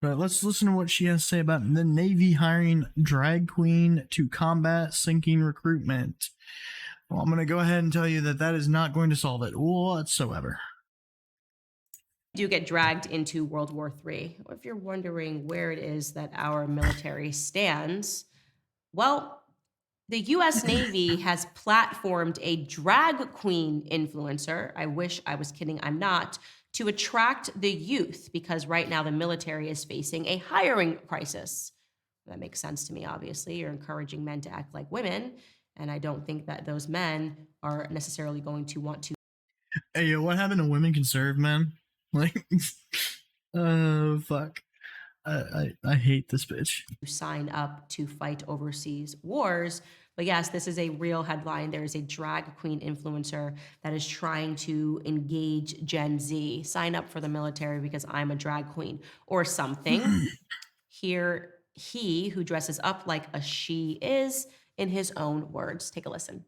But let's listen to what she has to say about the Navy hiring drag queen to combat sinking recruitment. Well, I'm going to go ahead and tell you that that is not going to solve it whatsoever. Do get dragged into World War III. If you're wondering where it is that our military stands, well, the US Navy has platformed a drag queen influencer. I wish I was kidding, I'm not, to attract the youth because right now the military is facing a hiring crisis. That makes sense to me, obviously. You're encouraging men to act like women, and I don't think that those men are necessarily going to want to. Hey, yo, what happened to women can serve, man? Like, oh, fuck. I hate this bitch. Sign up to fight overseas wars. But yes, this is a real headline. There is a drag queen influencer that is trying to engage Gen Z. Sign up for the military because I'm a drag queen or something. Here, he who dresses up like a she is, in his own words. Take a listen.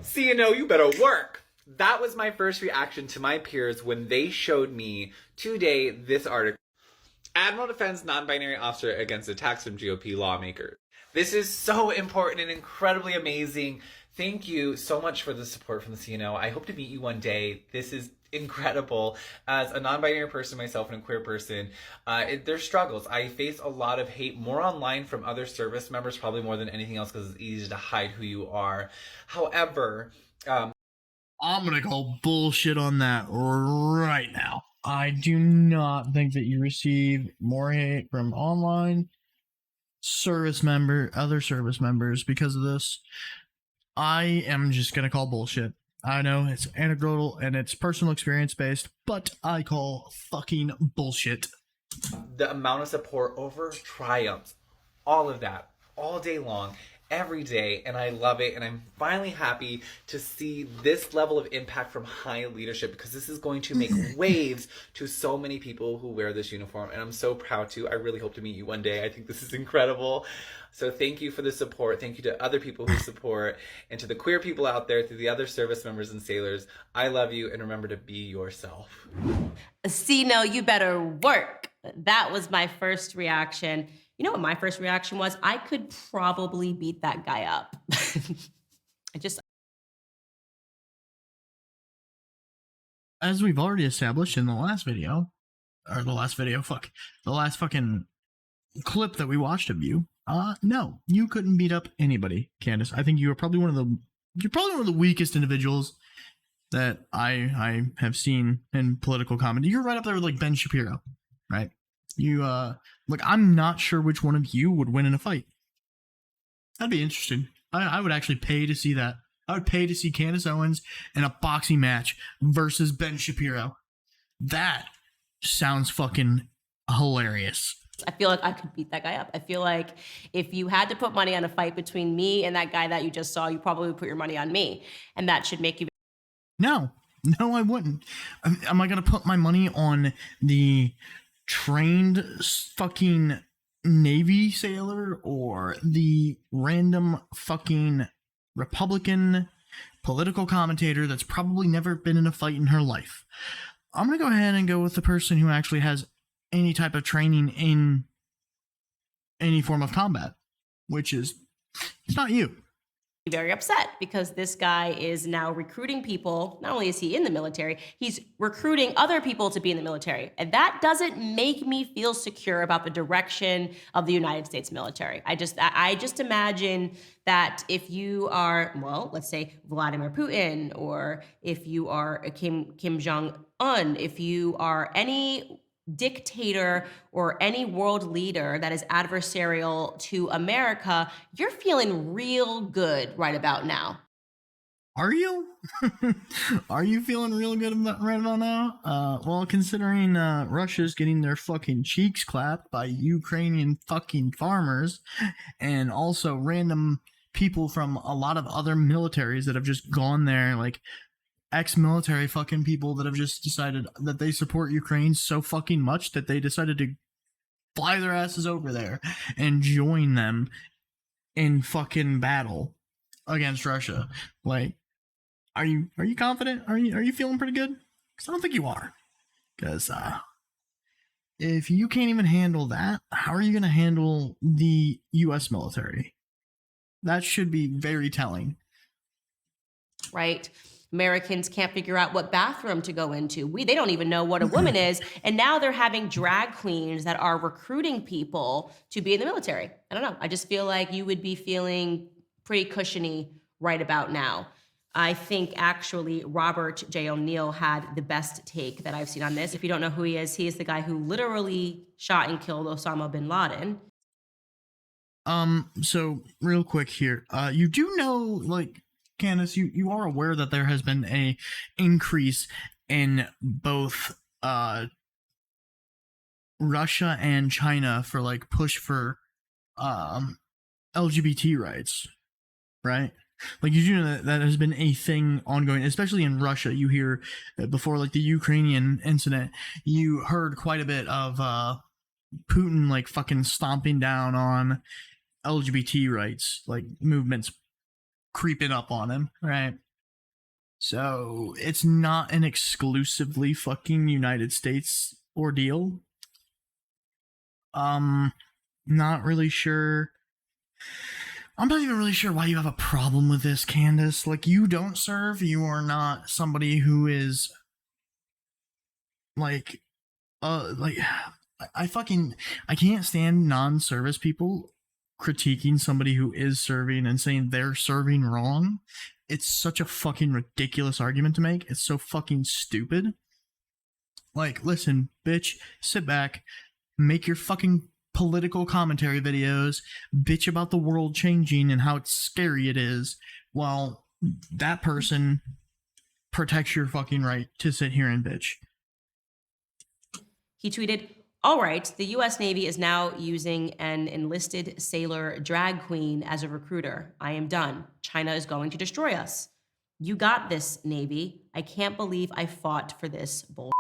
CNO, you better work. That was my first reaction to my peers when they showed me today this article. Admiral defends non-binary officer against attacks from GOP lawmakers. This is so important and incredibly amazing. Thank you so much for the support from the CNO. I hope to meet you one day. This is incredible. As a non-binary person myself and a queer person, there's struggles. I face a lot of hate, more online from other service members, probably more than anything else because it's easy to hide who you are. However, I'm going to call bullshit on that right now. I do not think that you receive more hate from online other service members because of this. I am just going to call bullshit. I know it's anecdotal and it's personal experience based, but I call fucking bullshit. The amount of support over triumphs, all of that, all day long, every day, and I love it, and I'm finally happy to see this level of impact from high leadership because this is going to make waves to so many people who wear this uniform, and I'm so proud to. I really hope to meet you one day. I think this is incredible. So thank you for the support. Thank you to other people who support, and to the queer people out there, to the other service members and sailors. I love you, and remember to be yourself. See, no, you better work. That was my first reaction. You know what my first reaction was? I could probably beat that guy up. As we've already established in the last fucking clip that we watched of you, no, you couldn't beat up anybody, Candace. I think you're probably one of the weakest individuals that I have seen in political comedy. You're right up there with like Ben Shapiro, right? You look, I'm not sure which one of you would win in a fight. That'd be interesting. I would actually pay to see that. I would pay to see Candace Owens in a boxing match versus Ben Shapiro. That sounds fucking hilarious. I feel like I could beat that guy up. I feel like if you had to put money on a fight between me and that guy that you just saw, you probably would put your money on me. And that should make you... No, I wouldn't. Am I going to put my money on the trained fucking Navy sailor or the random fucking Republican political commentator that's probably never been in a fight in her life? I'm going to go ahead and go with the person who actually has any type of training in any form of combat, which is, it's not you. Very upset because this guy is now recruiting people. Not only is he in the military, he's recruiting other people to be in the military. And that doesn't make me feel secure about the direction of the United States military. I just imagine that if you are, well, let's say Vladimir Putin, or if you are Kim Jong-un, if you are any dictator or any world leader that is adversarial to America, you're feeling real good right about now. Are you? Are you feeling real good right about now? Well, considering Russia's getting their fucking cheeks clapped by Ukrainian fucking farmers, and also random people from a lot of other militaries that have just gone there, like ex-military fucking people that have just decided that they support Ukraine so fucking much that they decided to fly their asses over there and join them in fucking battle against Russia. Like, are you confident? Are you feeling pretty good? Because I don't think you are. Because if you can't even handle that, how are you going to handle the US military? That should be very telling. Right? Americans can't figure out what bathroom to go into. They don't even know what a woman is. And now they're having drag queens that are recruiting people to be in the military. I don't know. I just feel like you would be feeling pretty cushiony right about now. I think actually Robert J. O'Neill had the best take that I've seen on this. If you don't know who he is the guy who literally shot and killed Osama bin Laden. So real quick here, you do know, like, Candace, you are aware that there has been a increase in both Russia and China for like push for LGBT rights, right? Like, you do know that has been a thing ongoing, especially in Russia. You hear before, like, the Ukrainian incident, you heard quite a bit of Putin like fucking stomping down on LGBT rights, like movements creeping up on him, right? So it's not an exclusively fucking United States ordeal. Not really sure. I'm not even really sure why you have a problem with this, Candace. Like, you don't serve. You are not somebody who is like, I can't stand non-service people critiquing somebody who is serving and saying they're serving wrong. It's such a fucking ridiculous argument to make. It's so fucking stupid. Like, listen, bitch, sit back, make your fucking political commentary videos, bitch about the world changing and how it's scary it is, while that person protects your fucking right to sit here and bitch. He tweeted, "All right, the US Navy is now using an enlisted sailor drag queen as a recruiter. I am done. China is going to destroy us. You got this, Navy. I can't believe I fought for this bull."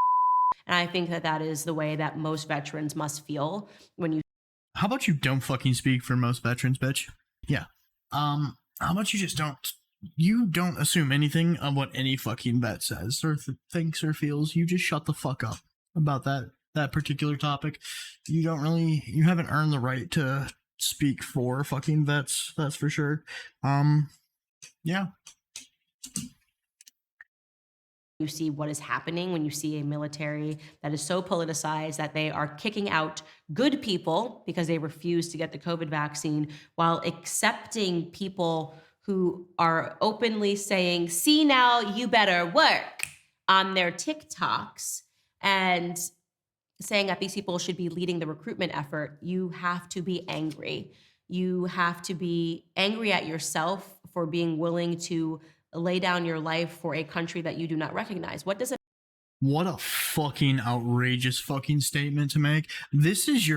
And I think that is the way that most veterans must feel when you. How about you don't fucking speak for most veterans, bitch? Yeah. How about you just don't assume anything of what any fucking vet says or thinks or feels. You just shut the fuck up about that particular topic. You haven't earned the right to speak for fucking vets, that's for sure. Yeah. You see what is happening when you see a military that is so politicized that they are kicking out good people because they refuse to get the COVID vaccine while accepting people who are openly saying, "See now, you better work," on their TikToks and saying that these people should be leading the recruitment effort. You have to be angry. You have to be angry at yourself for being willing to lay down your life for a country that you do not recognize. What a fucking outrageous fucking statement to make. This is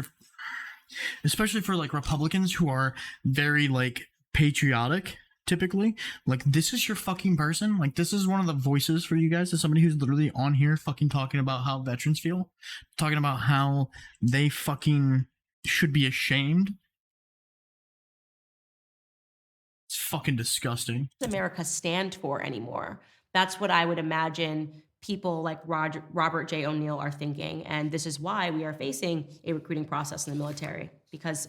especially for like Republicans who are very like patriotic typically, like, this is your fucking person. Like, this is one of the voices for you guys, as somebody who's literally on here fucking talking about how veterans feel, talking about how they fucking should be ashamed. It's fucking disgusting. does America stand for anymore? That's what I would imagine people like Robert J. O'Neill are thinking. And this is why we are facing a recruiting process in the military. Because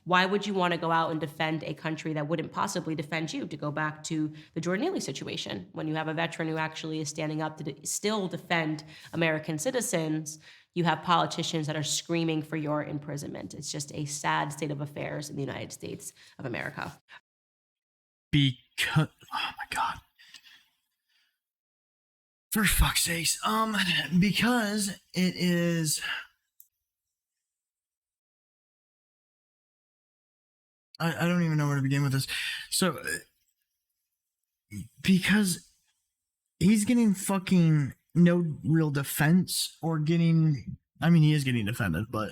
why would you want to go out and defend a country that wouldn't possibly defend you? To go back to the Jordan Neely situation, when you have a veteran who actually is standing up to still defend American citizens, you have politicians that are screaming for your imprisonment. It's just a sad state of affairs in the United States of America. Because, oh my god, for fuck's sakes, because it is, I don't even know where to begin with this. So, because he's getting fucking no real defense, or getting, I mean, he is getting defended, but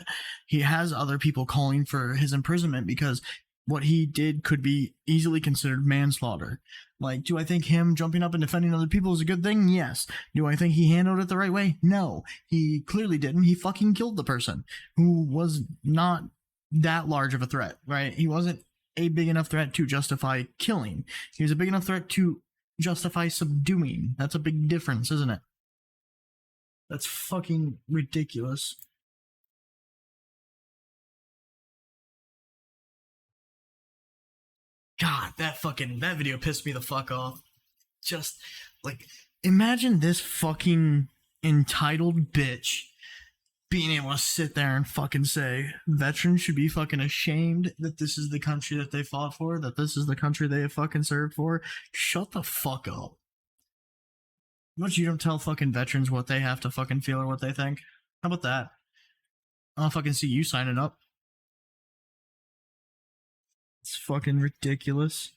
he has other people calling for his imprisonment because what he did could be easily considered manslaughter. Like, do I think him jumping up and defending other people is a good thing? Yes. Do I think he handled it the right way? No. He clearly didn't. He fucking killed the person who was not that large of a threat, right? He wasn't a big enough threat to justify killing. He was a big enough threat to justify subduing. That's a big difference, isn't it? That's fucking ridiculous. God, that video pissed me the fuck off. Just, like, imagine this fucking entitled bitch being able to sit there and fucking say veterans should be fucking ashamed that this is the country that they fought for, that this is the country they have fucking served for. Shut the fuck up. What, you don't tell fucking veterans what they have to fucking feel or what they think? How about that? I'll fucking see you signing up. It's fucking ridiculous.